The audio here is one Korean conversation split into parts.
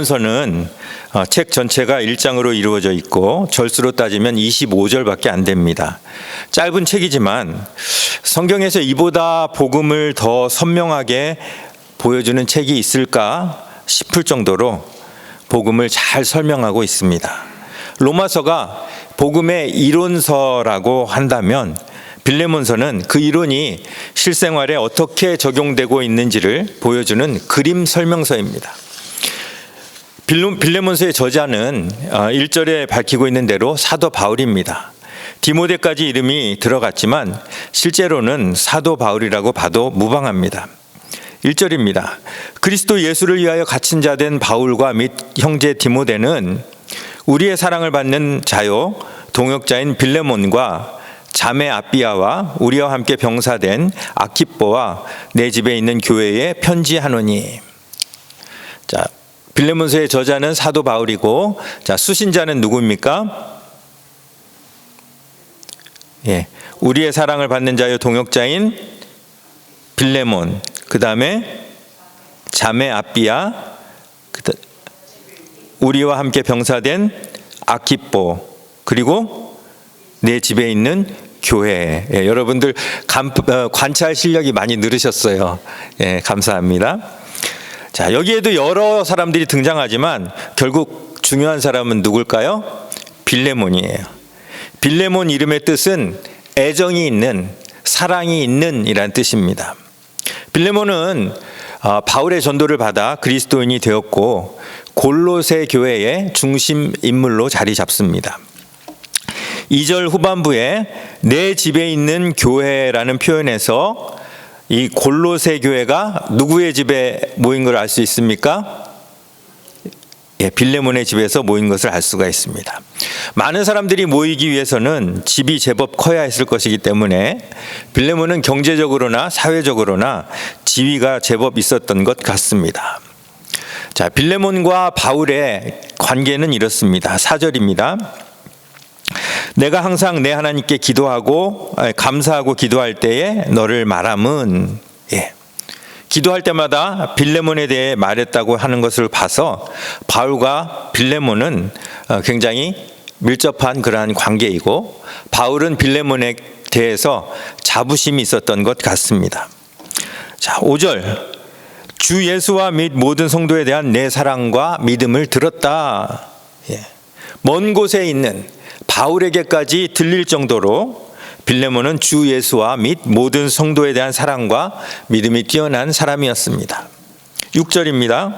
서는 책 전체가 1장으로 이루어져 있고 절수로 따지면 25절밖에 안 됩니다. 짧은 책이지만 성경에서 이보다 복음을 더 선명하게 보여주는 책이 있을까 싶을 정도로 복음을 잘 설명하고 있습니다. 로마서가 복음의 이론서라고 한다면 빌레몬서는 그 이론이 실생활에 어떻게 적용되고 있는지를 보여주는 그림 설명서입니다. 빌레몬서의 저자는 1절에 밝히고 있는 대로 사도 바울입니다. 디모데까지 이름이 들어갔지만 실제로는 사도 바울이라고 봐도 무방합니다. 1절입니다. 그리스도 예수를 위하여 갇힌 자 된 바울과 및 형제 디모데는 우리의 사랑을 받는 자요 동역자인 빌레몬과 자매 아비아와 우리와 함께 병사된 아키뽀와 내 집에 있는 교회에 편지하노니. 자, 빌레몬서의 저자는 사도 바울이고, 자, 수신자는 누구입니까? 예, 우리의 사랑을 받는 자요 동역자인 빌레몬, 그 다음에 자매 아비아, 우리와 함께 병사된 아키뽀, 그리고 내 집에 있는 교회. 예, 여러분들 관찰 실력이 많이 늘으셨어요. 예, 감사합니다. 자, 여기에도 여러 사람들이 등장하지만 결국 중요한 사람은 누굴까요? 빌레몬이에요. 빌레몬 이름의 뜻은 애정이 있는, 사랑이 있는 이란 뜻입니다. 빌레몬은 바울의 전도를 받아 그리스도인이 되었고 골로새 교회의 중심 인물로 자리 잡습니다. 2절 후반부에 내 집에 있는 교회라는 표현에서 이 골로새 교회가 누구의 집에 모인 걸 알 수 있습니까? 예, 빌레몬의 집에서 모인 것을 알 수가 있습니다. 많은 사람들이 모이기 위해서는 집이 제법 커야 했을 것이기 때문에 빌레몬은 경제적으로나 사회적으로나 지위가 제법 있었던 것 같습니다. 자, 빌레몬과 바울의 관계는 이렇습니다. 4절입니다. 내가 항상 내 하나님께 기도하고 감사하고 기도할 때에 너를 말함은, 예, 기도할 때마다 빌레몬에 대해 말했다고 하는 것을 봐서 바울과 빌레몬은 굉장히 밀접한 그러한 관계이고 바울은 빌레몬에 대해서 자부심이 있었던 것 같습니다. 자, 5절. 주 예수와 및 모든 성도에 대한 내 사랑과 믿음을 들었다. 예. 먼 곳에 있는 바울에게까지 들릴 정도로 빌레몬은 주 예수와 및 모든 성도에 대한 사랑과 믿음이 뛰어난 사람이었습니다. 6절입니다.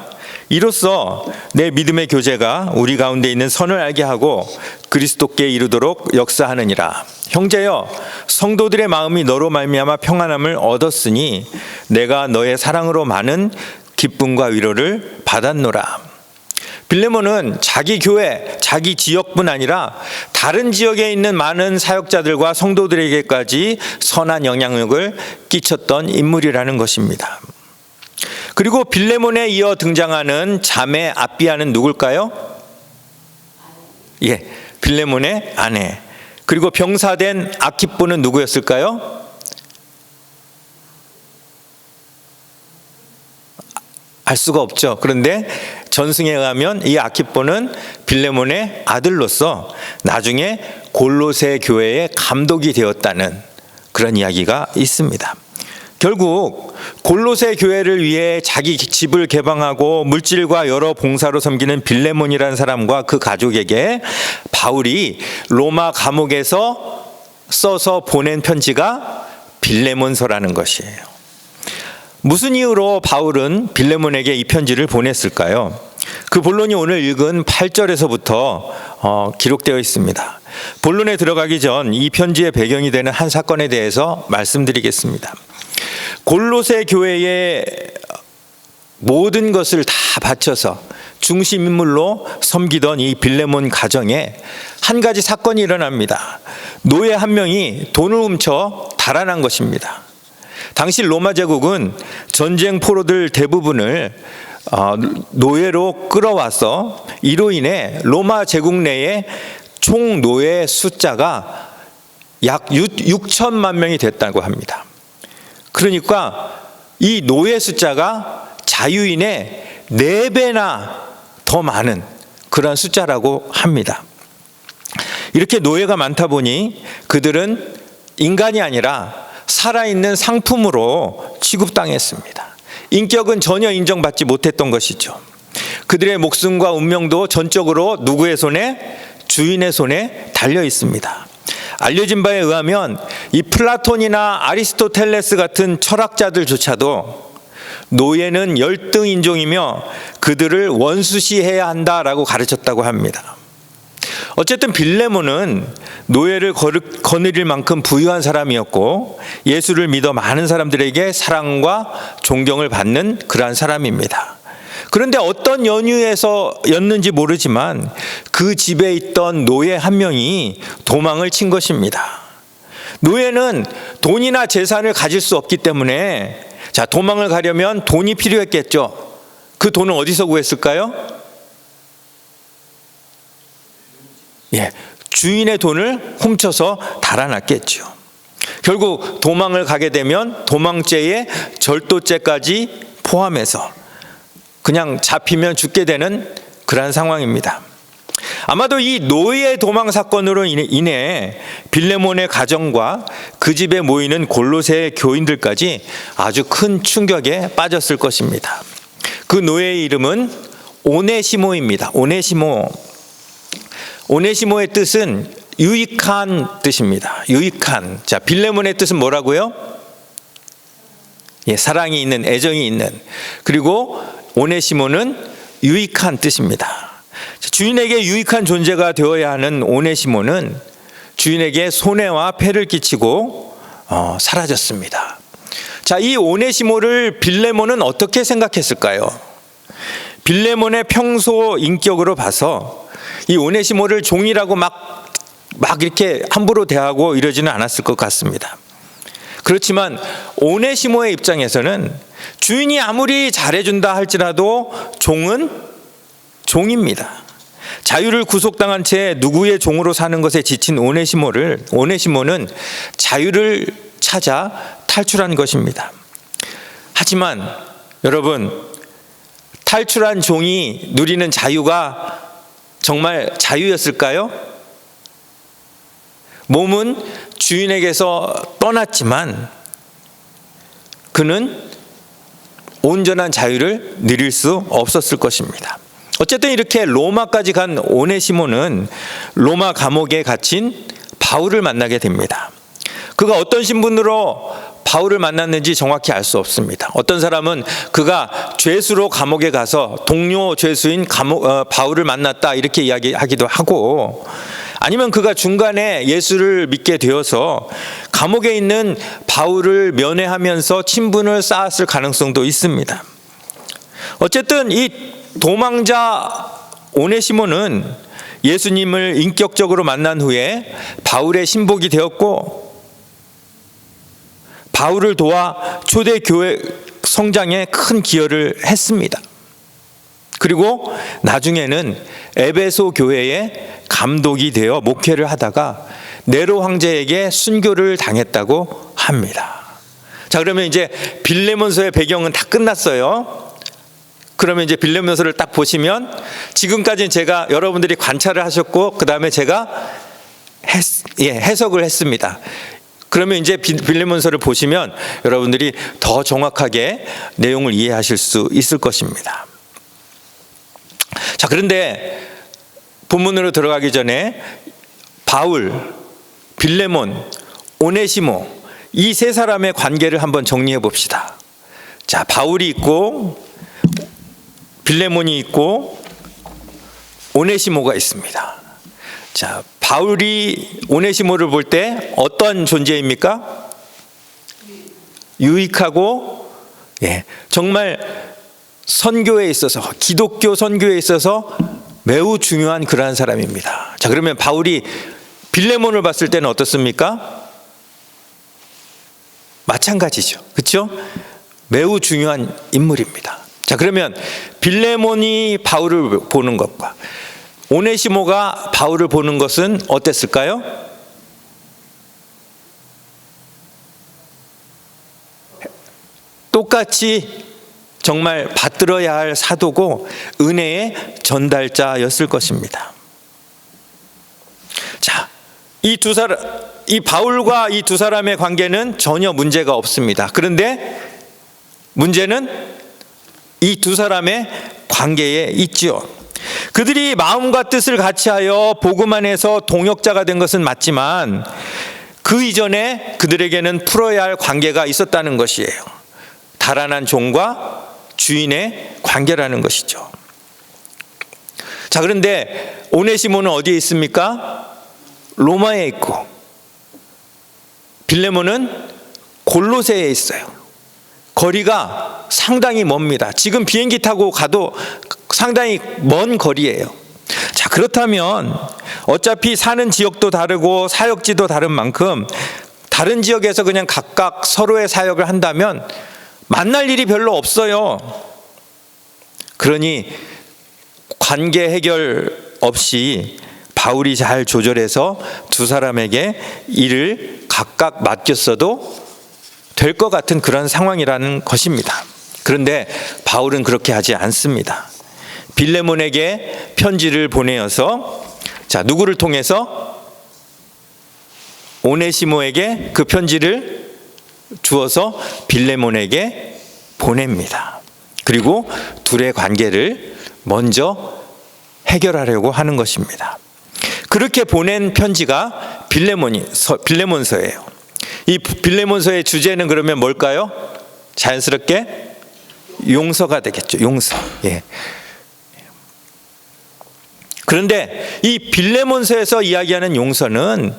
이로써 내 믿음의 교제가 우리 가운데 있는 선을 알게 하고 그리스도께 이르도록 역사하느니라. 형제여, 성도들의 마음이 너로 말미암아 평안함을 얻었으니 내가 너의 사랑으로 많은 기쁨과 위로를 받았노라. 빌레몬은 자기 교회, 자기 지역뿐 아니라 다른 지역에 있는 많은 사역자들과 성도들에게까지 선한 영향력을 끼쳤던 인물이라는 것입니다. 그리고 빌레몬에 이어 등장하는 자매 아비아는 누굴까요? 예, 빌레몬의 아내. 그리고 병사된 아키뽀는 누구였을까요? 알 수가 없죠. 그런데 전승에 의하면 이 아키뽀는 빌레몬의 아들로서 나중에 골로새 교회의 감독이 되었다는 그런 이야기가 있습니다. 결국 골로새 교회를 위해 자기 집을 개방하고 물질과 여러 봉사로 섬기는 빌레몬이라는 사람과 그 가족에게 바울이 로마 감옥에서 써서 보낸 편지가 빌레몬서라는 것이에요. 무슨 이유로 바울은 빌레몬에게 이 편지를 보냈을까요? 그 본론이 오늘 읽은 8절에서부터 기록되어 있습니다. 본론에 들어가기 전 이 편지의 배경이 되는 한 사건에 대해서 말씀드리겠습니다. 골로새 교회의 모든 것을 다 바쳐서 중심 인물로 섬기던 이 빌레몬 가정에 한 가지 사건이 일어납니다. 노예 한 명이 돈을 훔쳐 달아난 것입니다. 당시 로마 제국은 전쟁 포로들 대부분을 노예로 끌어와서 이로 인해 로마 제국 내에 총 노예 숫자가 약 6천만 명이 됐다고 합니다. 그러니까 이 노예 숫자가 자유인의 4배나 더 많은 그러한 숫자라고 합니다. 이렇게 노예가 많다 보니 그들은 인간이 아니라 살아있는 상품으로 취급당했습니다. 인격은 전혀 인정받지 못했던 것이죠. 그들의 목숨과 운명도 전적으로 누구의 손에? 주인의 손에 달려 있습니다. 알려진 바에 의하면 이 플라톤이나 아리스토텔레스 같은 철학자들조차도 노예는 열등 인종이며 그들을 원수시해야 한다라고 가르쳤다고 합니다. 어쨌든 빌레몬은 노예를 거느릴 만큼 부유한 사람이었고 예수를 믿어 많은 사람들에게 사랑과 존경을 받는 그러한 사람입니다. 그런데 어떤 연유에서였는지 모르지만 그 집에 있던 노예 한 명이 도망을 친 것입니다. 노예는 돈이나 재산을 가질 수 없기 때문에 도망을 가려면 돈이 필요했겠죠. 그 돈은 어디서 구했을까요? 주인의 돈을 훔쳐서 달아났겠죠. 결국 도망을 가게 되면 도망죄에 절도죄까지 포함해서 그냥 잡히면 죽게 되는 그러한 상황입니다. 아마도 이 노예 도망 사건으로 인해 빌레몬의 가정과 그 집에 모이는 골로새 교인들까지 아주 큰 충격에 빠졌을 것입니다. 그 노예의 이름은 오네시모입니다. 오네시모의 뜻은 유익한 뜻입니다. 유익한. 빌레몬의 뜻은 뭐라고요? 사랑이 있는, 애정이 있는. 그리고 오네시모는 유익한 뜻입니다. 주인에게 유익한 존재가 되어야 하는 오네시모는 주인에게 손해와 폐를 끼치고 사라졌습니다. 이 오네시모를 빌레몬은 어떻게 생각했을까요? 빌레몬의 평소 인격으로 봐서 이 오네시모를 종이라고 막 이렇게 함부로 대하고 이러지는 않았을 것 같습니다. 그렇지만 오네시모의 입장에서는 주인이 아무리 잘해준다 할지라도 종은 종입니다. 자유를 구속당한 채 누구의 종으로 사는 것에 지친 오네시모는 자유를 찾아 탈출한 것입니다. 하지만 여러분, 탈출한 종이 누리는 자유가 정말 자유였을까요? 몸은 주인에게서 떠났지만 그는 온전한 자유를 누릴 수 없었을 것입니다. 어쨌든 이렇게 로마까지 간 오네시모는 로마 감옥에 갇힌 바울을 만나게 됩니다. 그가 어떤 신분으로 바울을 만났는지 정확히 알 수 없습니다. 어떤 사람은 그가 죄수로 감옥에 가서 동료 죄수인 바울을 만났다 이렇게 이야기하기도 하고, 아니면 그가 중간에 예수를 믿게 되어서 감옥에 있는 바울을 면회하면서 친분을 쌓았을 가능성도 있습니다. 어쨌든 이 도망자 오네시모는 예수님을 인격적으로 만난 후에 바울의 신복이 되었고, 바울을 도와 초대교회 성장에 큰 기여를 했습니다. 그리고 나중에는 에베소 교회의 감독이 되어 목회를 하다가 네로 황제에게 순교를 당했다고 합니다. 그러면 이제 빌레몬서의 배경은 다 끝났어요. 그러면 이제 빌레몬서를 딱 보시면 지금까지는 제가 여러분들이 관찰을 하셨고 그 다음에 제가 해석을 했습니다. 그러면 이제 빌레몬서를 보시면 여러분들이 더 정확하게 내용을 이해하실 수 있을 것입니다. 그런데 본문으로 들어가기 전에 바울, 빌레몬, 오네시모 이 세 사람의 관계를 한번 정리해 봅시다. 바울이 있고 빌레몬이 있고 오네시모가 있습니다. 바울이 오네시모를 볼 때 어떤 존재입니까? 유익하고 정말 선교에 있어서, 기독교 선교에 있어서 매우 중요한 그러한 사람입니다. 그러면 바울이 빌레몬을 봤을 때는 어떻습니까? 마찬가지죠. 그렇죠? 매우 중요한 인물입니다. 그러면 빌레몬이 바울을 보는 것과 오네시모가 바울을 보는 것은 어땠을까요? 똑같이 정말 받들어야 할 사도고 은혜의 전달자였을 것입니다. 자, 이 바울과 이 두 사람의 관계는 전혀 문제가 없습니다. 그런데 문제는 이 두 사람의 관계에 있지요. 그들이 마음과 뜻을 같이하여 복음 안에서 동역자가 된 것은 맞지만 그 이전에 그들에게는 풀어야 할 관계가 있었다는 것이에요. 달아난 종과 주인의 관계라는 것이죠. 자, 그런데 오네시모는 어디에 있습니까? 로마에 있고 빌레몬은 골로새에 있어요. 거리가 상당히 멉니다. 지금 비행기 타고 가도 상당히 먼 거리예요. 자, 그렇다면 어차피 사는 지역도 다르고 사역지도 다른 만큼 다른 지역에서 그냥 각각 서로의 사역을 한다면 만날 일이 별로 없어요. 그러니 관계 해결 없이 바울이 잘 조절해서 두 사람에게 일을 각각 맡겼어도 될 것 같은 그런 상황이라는 것입니다. 그런데 바울은 그렇게 하지 않습니다. 빌레몬에게 편지를 보내어서, 자, 누구를 통해서? 오네시모에게 그 편지를 주어서 빌레몬에게 보냅니다. 그리고 둘의 관계를 먼저 해결하려고 하는 것입니다. 그렇게 보낸 편지가 빌레몬서예요. 이 빌레몬서의 주제는 그러면 뭘까요? 자연스럽게 용서가 되겠죠. 용서. 예. 그런데 이 빌레몬서에서 이야기하는 용서는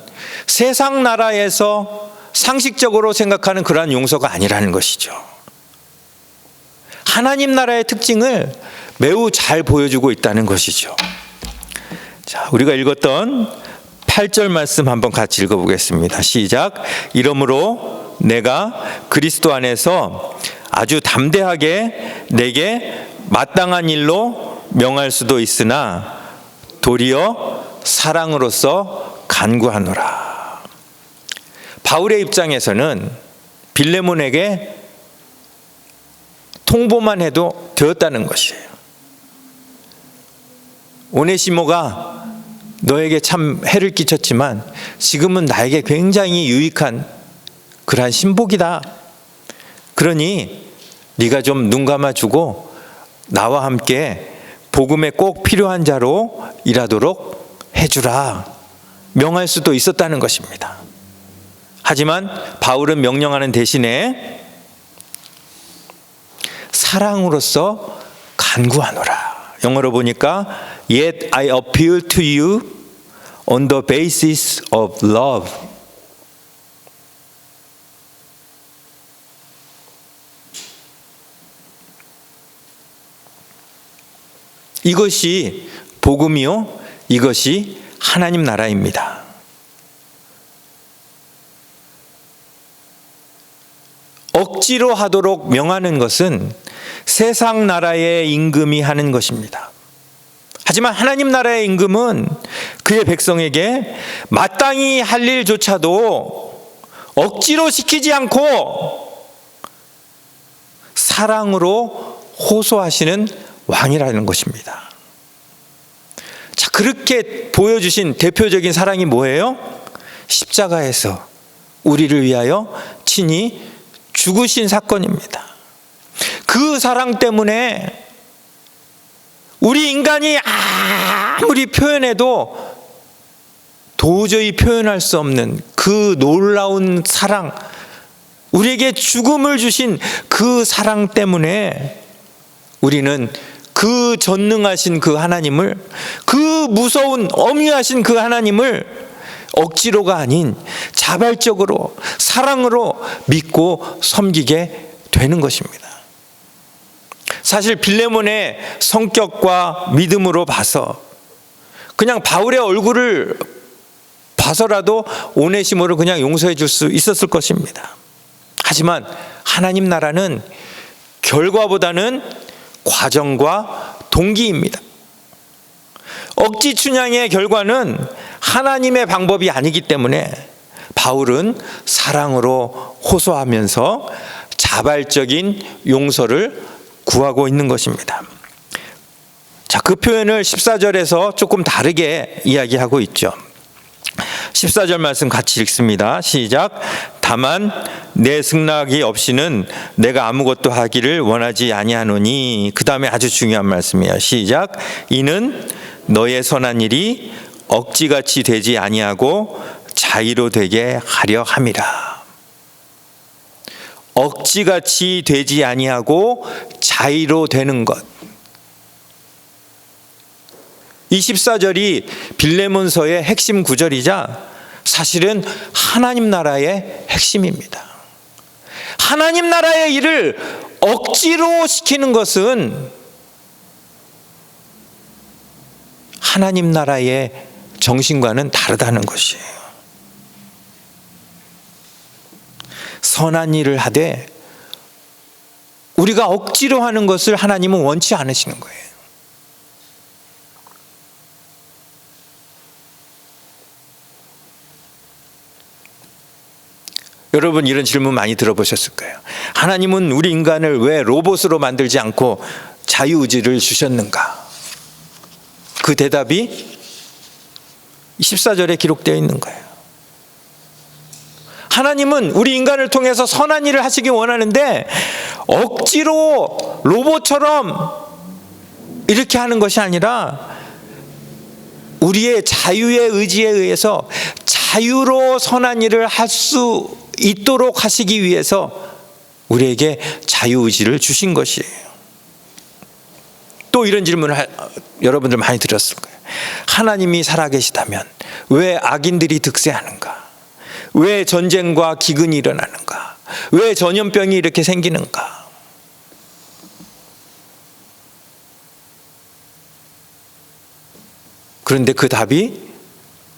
세상 나라에서 상식적으로 생각하는 그러한 용서가 아니라는 것이죠. 하나님 나라의 특징을 매우 잘 보여주고 있다는 것이죠. 자, 우리가 읽었던 8절 말씀 한번 같이 읽어보겠습니다. 시작. 이러므로 내가 그리스도 안에서 아주 담대하게 내게 마땅한 일로 명할 수도 있으나 도리어 사랑으로서 간구하노라. 바울의 입장에서는 빌레몬에게 통보만 해도 되었다는 것이에요. 오네시모가 너에게 참 해를 끼쳤지만 지금은 나에게 굉장히 유익한 그러한 신복이다. 그러니 네가 좀 눈 감아주고 나와 함께 복음에 꼭 필요한 자로 일하도록 해주라. 명할 수도 있었다는 것입니다. 하지만 바울은 명령하는 대신에 사랑으로서 간구하노라. 영어로 보니까 Yet I appeal to you on the basis of love. 이것이 복음이요, 이것이 하나님 나라입니다. 억지로 하도록 명하는 것은 세상 나라의 임금이 하는 것입니다. 하지만 하나님 나라의 임금은 그의 백성에게 마땅히 할 일조차도 억지로 시키지 않고 사랑으로 호소하시는 왕이라는 것입니다. 자, 그렇게 보여주신 대표적인 사랑이 뭐예요? 십자가에서 우리를 위하여 친히 죽으신 사건입니다. 그 사랑 때문에 우리 인간이 아무리 표현해도 도저히 표현할 수 없는 그 놀라운 사랑, 우리에게 죽음을 주신 그 사랑 때문에 우리는 그 전능하신 그 하나님을, 그 무서운 엄위하신 그 하나님을 억지로가 아닌 자발적으로 사랑으로 믿고 섬기게 되는 것입니다. 사실 빌레몬의 성격과 믿음으로 봐서 그냥 바울의 얼굴을 봐서라도 오네시모를 그냥 용서해 줄 수 있었을 것입니다. 하지만 하나님 나라는 결과보다는 과정과 동기입니다. 억지 춘향의 결과는 하나님의 방법이 아니기 때문에 바울은 사랑으로 호소하면서 자발적인 용서를 구하고 있는 것입니다. 자, 그 표현을 14절에서 조금 다르게 이야기하고 있죠. 14절 말씀 같이 읽습니다. 시작. 다만 내 승낙이 없이는 내가 아무것도 하기를 원하지 아니하노니. 그 다음에 아주 중요한 말씀이에요. 시작. 이는 너의 선한 일이 억지같이 되지 아니하고 자의로 되게 하려 함이라. 억지같이 되지 아니하고 자의로 되는 것. 24절이 빌레몬서의 핵심 구절이자 사실은 하나님 나라의 핵심입니다. 하나님 나라의 일을 억지로 시키는 것은 하나님 나라의 정신과는 다르다는 것이에요. 선한 일을 하되 우리가 억지로 하는 것을 하나님은 원치 않으시는 거예요. 여러분 이런 질문 많이 들어보셨을 거예요. 하나님은 우리 인간을 왜 로봇으로 만들지 않고 자유의지를 주셨는가? 그 대답이 14절에 기록되어 있는 거예요. 하나님은 우리 인간을 통해서 선한 일을 하시기 원하는데 억지로 로봇처럼 이렇게 하는 것이 아니라 우리의 자유의 의지에 의해서 자유로 선한 일을 할 수 있도록 하시기 위해서 우리에게 자유의지를 주신 것이에요. 또 이런 질문을 여러분들 많이 들었을 거예요. 하나님이 살아계시다면 왜 악인들이 득세하는가? 왜 전쟁과 기근이 일어나는가? 왜 전염병이 이렇게 생기는가? 그런데 그 답이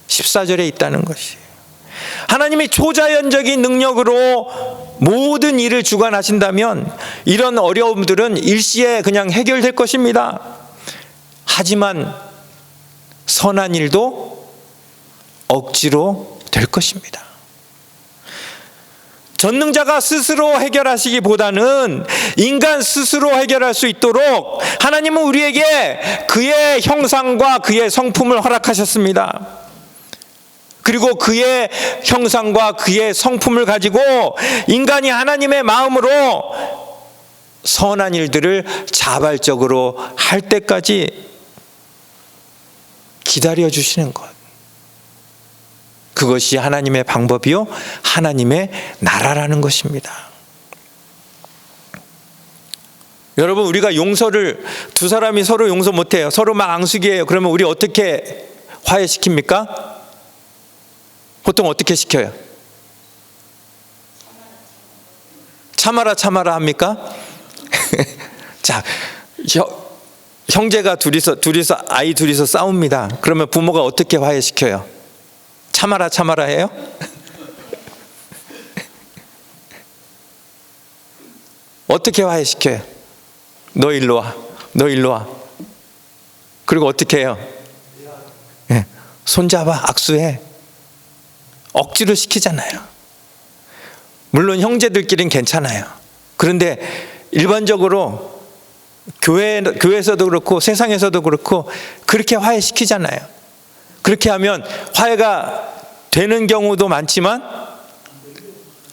14절에 있다는 것이에요. 하나님이 초자연적인 능력으로 모든 일을 주관하신다면 이런 어려움들은 일시에 그냥 해결될 것입니다. 하지만 선한 일도 억지로 될 것입니다. 전능자가 스스로 해결하시기보다는 인간 스스로 해결할 수 있도록 하나님은 우리에게 그의 형상과 그의 성품을 허락하셨습니다. 그리고 그의 형상과 그의 성품을 가지고 인간이 하나님의 마음으로 선한 일들을 자발적으로 할 때까지 기다려 주시는 것. 그것이 하나님의 방법이요 하나님의 나라라는 것입니다. 여러분 우리가 용서를 두 사람이 서로 용서 못해요. 서로 막 앙숙이에요. 그러면 우리 어떻게 화해시킵니까? 보통 어떻게 시켜요? 참아라 참아라 합니까? 자, 형제가 둘이서 아이 둘이서 싸웁니다. 그러면 부모가 어떻게 화해시켜요? 참아라 참아라 해요? 어떻게 화해시켜요? 너 일로 와. 너 일로 와. 그리고 어떻게 해요? 네. 손잡아 악수해. 억지로 시키잖아요. 물론 형제들끼리는 괜찮아요. 그런데 일반적으로 교회에서도 그렇고 세상에서도 그렇고 그렇게 화해시키잖아요. 그렇게 하면 화해가 되는 경우도 많지만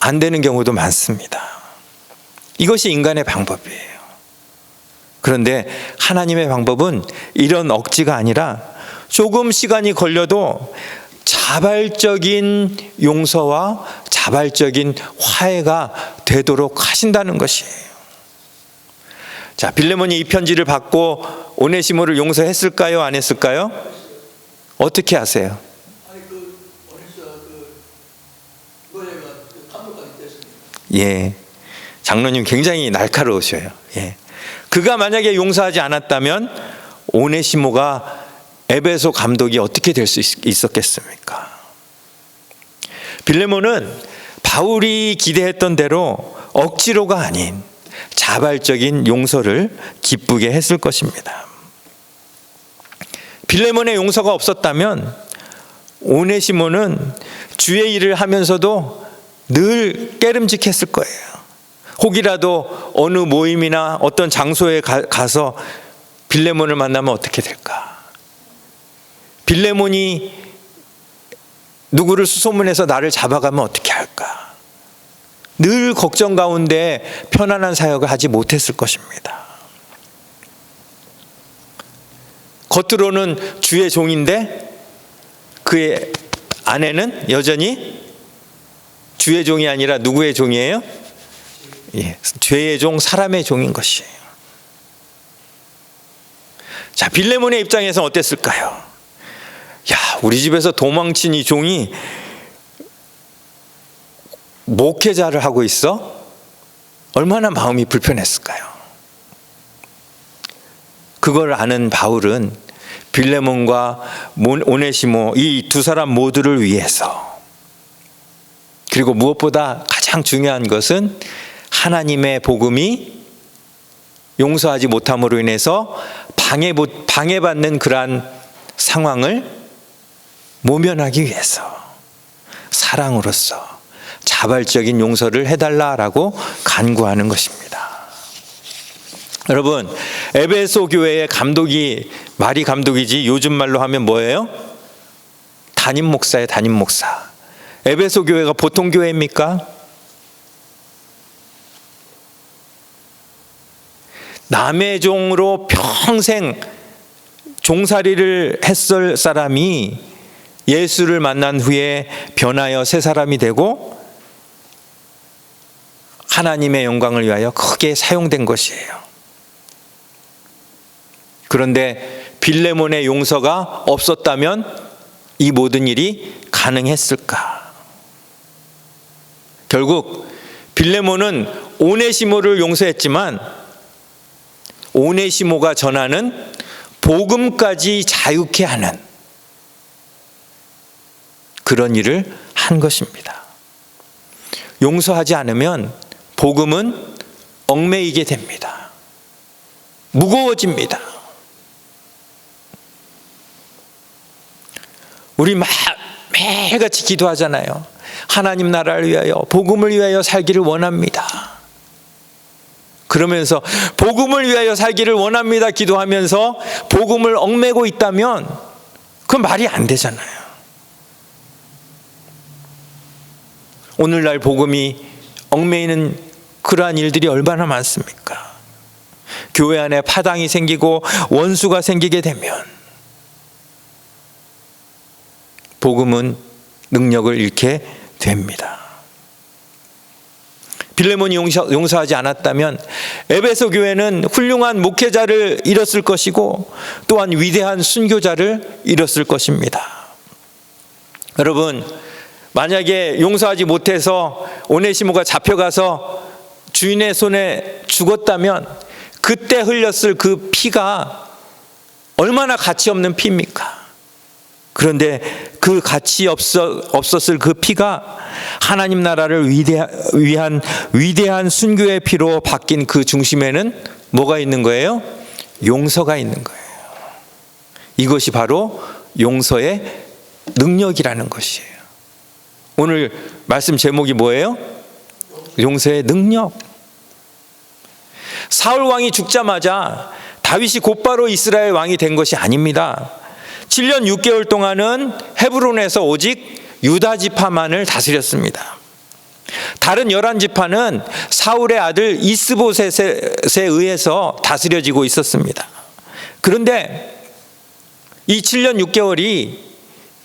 안 되는 경우도 많습니다. 이것이 인간의 방법이에요. 그런데 하나님의 방법은 이런 억지가 아니라 조금 시간이 걸려도 자발적인 용서와 자발적인 화해가 되도록 하신다는 것이에요. 자, 빌레몬이 이 편지를 받고 오네시모를 용서했을까요? 안 했을까요? 어떻게 하세요? 예, 장로님 굉장히 날카로우셔요. 예, 그가 만약에 용서하지 않았다면 오네시모가 에베소 감독이 어떻게 될 수 있었겠습니까? 빌레몬은 바울이 기대했던 대로 억지로가 아닌 자발적인 용서를 기쁘게 했을 것입니다. 빌레몬의 용서가 없었다면 오네시모는 주의 일을 하면서도 늘 깨름직했을 거예요. 혹이라도 어느 모임이나 어떤 장소에 가서 빌레몬을 만나면 어떻게 될까? 빌레몬이 누구를 수소문해서 나를 잡아가면 어떻게 할까? 늘 걱정 가운데 편안한 사역을 하지 못했을 것입니다. 겉으로는 주의 종인데 그의 안에는 여전히 주의 종이 아니라 누구의 종이에요? 예, 죄의 종, 사람의 종인 것이에요. 자, 빌레몬의 입장에서 어땠을까요? 야, 우리 집에서 도망친 이 종이 목회자를 하고 있어? 얼마나 마음이 불편했을까요? 그걸 아는 바울은 빌레몬과 오네시모 이 두 사람 모두를 위해서, 그리고 무엇보다 가장 중요한 것은 하나님의 복음이 용서하지 못함으로 인해서 방해받는 그러한 상황을 모면하기 위해서 사랑으로서 자발적인 용서를 해달라라고 간구하는 것입니다. 여러분, 에베소 교회의 감독이, 말이 감독이지 요즘 말로 하면 뭐예요? 담임 목사예요. 담임 목사. 에베소 교회가 보통 교회입니까? 남의 종으로 평생 종살이를 했을 사람이 예수를 만난 후에 변하여 새 사람이 되고 하나님의 영광을 위하여 크게 사용된 것이에요. 그런데 빌레몬의 용서가 없었다면 이 모든 일이 가능했을까? 결국 빌레몬은 오네시모를 용서했지만 오네시모가 전하는 복음까지 자유케 하는 그런 일을 한 것입니다. 용서하지 않으면 복음은 얽매이게 됩니다. 무거워집니다. 우리 매일같이 기도하잖아요. 하나님 나라를 위하여, 복음을 위하여 살기를 원합니다. 그러면서 복음을 위하여 살기를 원합니다 기도하면서 복음을 얽매고 있다면 그건 말이 안 되잖아요. 오늘날 복음이 얽매이는 그러한 일들이 얼마나 많습니까? 교회 안에 파당이 생기고 원수가 생기게 되면 복음은 능력을 잃게 됩니다. 빌레몬이 용서하지 않았다면 에베소 교회는 훌륭한 목회자를 잃었을 것이고 또한 위대한 순교자를 잃었을 것입니다. 여러분, 만약에 용서하지 못해서 오네시모가 잡혀가서 주인의 손에 죽었다면 그때 흘렸을 그 피가 얼마나 가치 없는 피입니까? 그런데 그 가치 없었을 그 피가 하나님 나라를 위한 위대한 순교의 피로 바뀐 그 중심에는 뭐가 있는 거예요? 용서가 있는 거예요. 이것이 바로 용서의 능력이라는 것이에요. 오늘 말씀 제목이 뭐예요? 용서의 능력. 사울 왕이 죽자마자 다윗이 곧바로 이스라엘 왕이 된 것이 아닙니다. 7년 6개월 동안은 헤브론에서 오직 유다 지파만을 다스렸습니다. 다른 11지파는 사울의 아들 이스보셋에 의해서 다스려지고 있었습니다. 그런데 이 7년 6개월이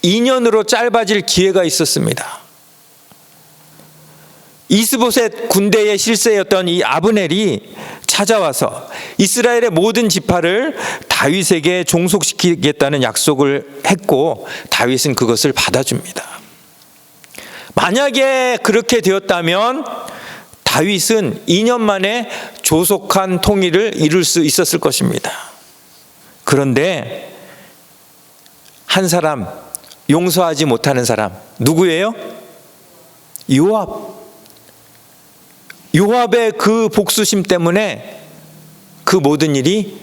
2년으로 짧아질 기회가 있었습니다. 이스보셋 군대의 실세였던 이 아브넬이 찾아와서 이스라엘의 모든 지파를 다윗에게 종속시키겠다는 약속을 했고 다윗은 그것을 받아줍니다. 만약에 그렇게 되었다면 다윗은 2년 만에 조속한 통일을 이룰 수 있었을 것입니다. 그런데 한 사람, 용서하지 못하는 사람, 누구예요? 요압의 그 복수심 때문에 그 모든 일이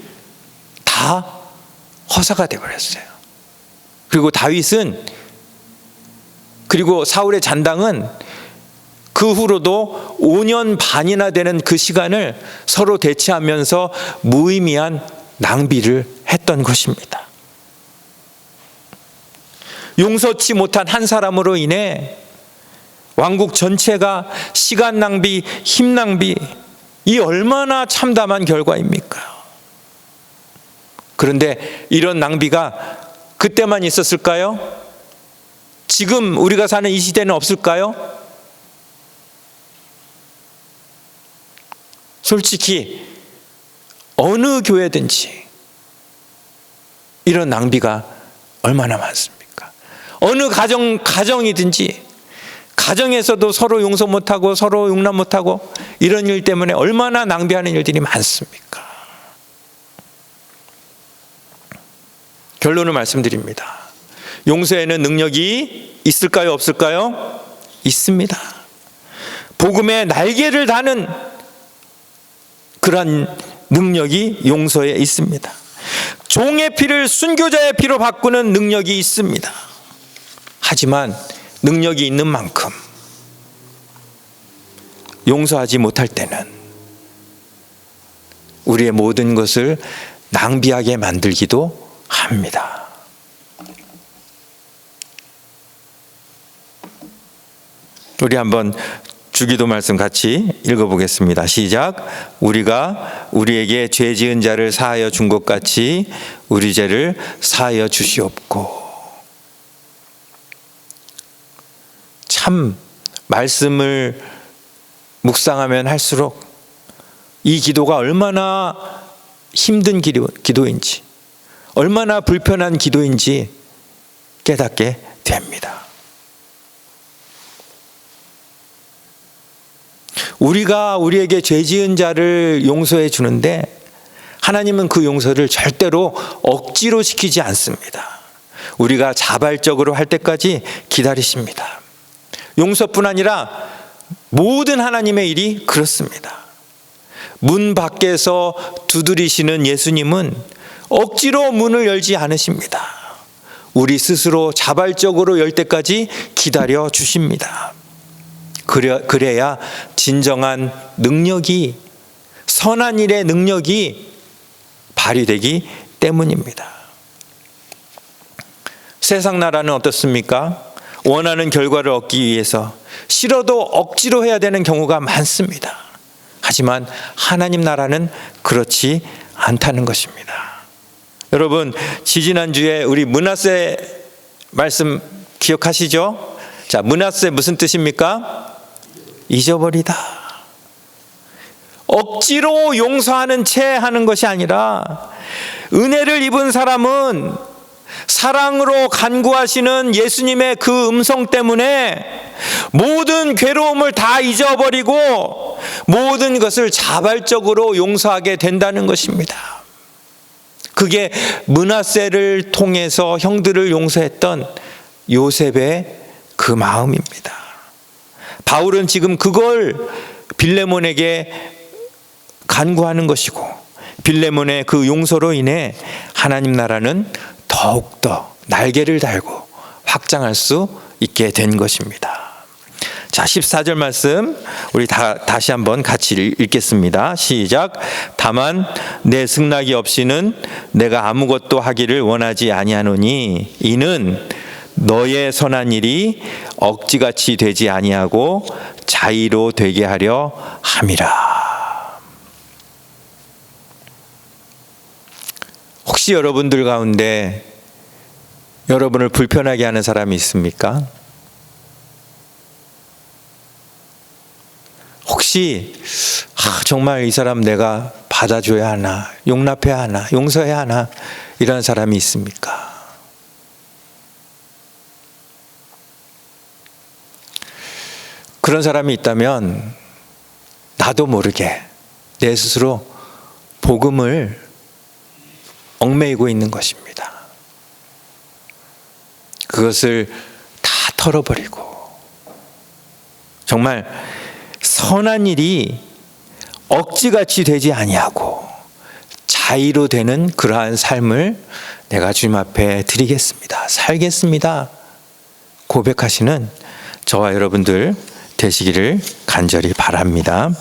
다 허사가 되어버렸어요. 그리고 다윗은, 그리고 사울의 잔당은 그 후로도 5년 반이나 되는 그 시간을 서로 대치하면서 무의미한 낭비를 했던 것입니다. 용서치 못한 한 사람으로 인해 왕국 전체가 시간 낭비, 힘 낭비, 이 얼마나 참담한 결과입니까? 그런데 이런 낭비가 그때만 있었을까요? 지금 우리가 사는 이 시대는 없을까요? 솔직히 어느 교회든지 이런 낭비가 얼마나 많습니까? 어느 가정이든지 가정에서도 서로 용서 못하고 서로 용납 못하고 이런 일 때문에 얼마나 낭비하는 일들이 많습니까? 결론을 말씀드립니다. 용서에는 능력이 있을까요? 없을까요? 있습니다. 복음의 날개를 다는 그러한 능력이 용서에 있습니다. 종의 피를 순교자의 피로 바꾸는 능력이 있습니다. 하지만 능력이 있는 만큼 용서하지 못할 때는 우리의 모든 것을 낭비하게 만들기도 합니다. 우리 한번 주기도 말씀 같이 읽어보겠습니다. 시작. 우리가 우리에게 죄 지은 자를 사하여 준 것 같이 우리 죄를 사하여 주시옵고. 참 말씀을 묵상하면 할수록 이 기도가 얼마나 힘든 기도인지, 얼마나 불편한 기도인지 깨닫게 됩니다. 우리가 우리에게 죄 지은 자를 용서해 주는데 하나님은 그 용서를 절대로 억지로 시키지 않습니다. 우리가 자발적으로 할 때까지 기다리십니다. 용서뿐 아니라 모든 하나님의 일이 그렇습니다. 문 밖에서 두드리시는 예수님은 억지로 문을 열지 않으십니다. 우리 스스로 자발적으로 열 때까지 기다려 주십니다. 그래야 진정한 능력이, 선한 일의 능력이 발휘되기 때문입니다. 세상 나라는 어떻습니까? 원하는 결과를 얻기 위해서 싫어도 억지로 해야 되는 경우가 많습니다. 하지만 하나님 나라는 그렇지 않다는 것입니다. 여러분, 지지난주에 우리 므낫세 말씀 기억하시죠? 자, 므낫세 무슨 뜻입니까? 잊어버리다. 억지로 용서하는 채 하는 것이 아니라 은혜를 입은 사람은 사랑으로 간구하시는 예수님의 그 음성 때문에 모든 괴로움을 다 잊어버리고 모든 것을 자발적으로 용서하게 된다는 것입니다. 그게 므낫세를 통해서 형들을 용서했던 요셉의 그 마음입니다. 바울은 지금 그걸 빌레몬에게 간구하는 것이고, 빌레몬의 그 용서로 인해 하나님 나라는 더욱더 날개를 달고 확장할 수 있게 된 것입니다. 자, 14절 말씀 우리 다시 한번 같이 읽겠습니다. 시작. 다만 내 승낙이 없이는 내가 아무것도 하기를 원하지 아니하노니 이는 너의 선한 일이 억지같이 되지 아니하고 자의로 되게 하려 함이라. 혹시 여러분들 가운데 여러분을 불편하게 하는 사람이 있습니까? 혹시 정말 이 사람 내가 받아줘야 하나, 용납해야 하나, 용서해야 하나 이런 사람이 있습니까? 그런 사람이 있다면 나도 모르게 내 스스로 복음을 얽매이고 있는 것입니다. 그것을 다 털어버리고 정말 선한 일이 억지같이 되지 아니하고 자의로 되는 그러한 삶을 내가 주님 앞에 드리겠습니다. 살겠습니다. 고백하시는 저와 여러분들 되시기를 간절히 바랍니다.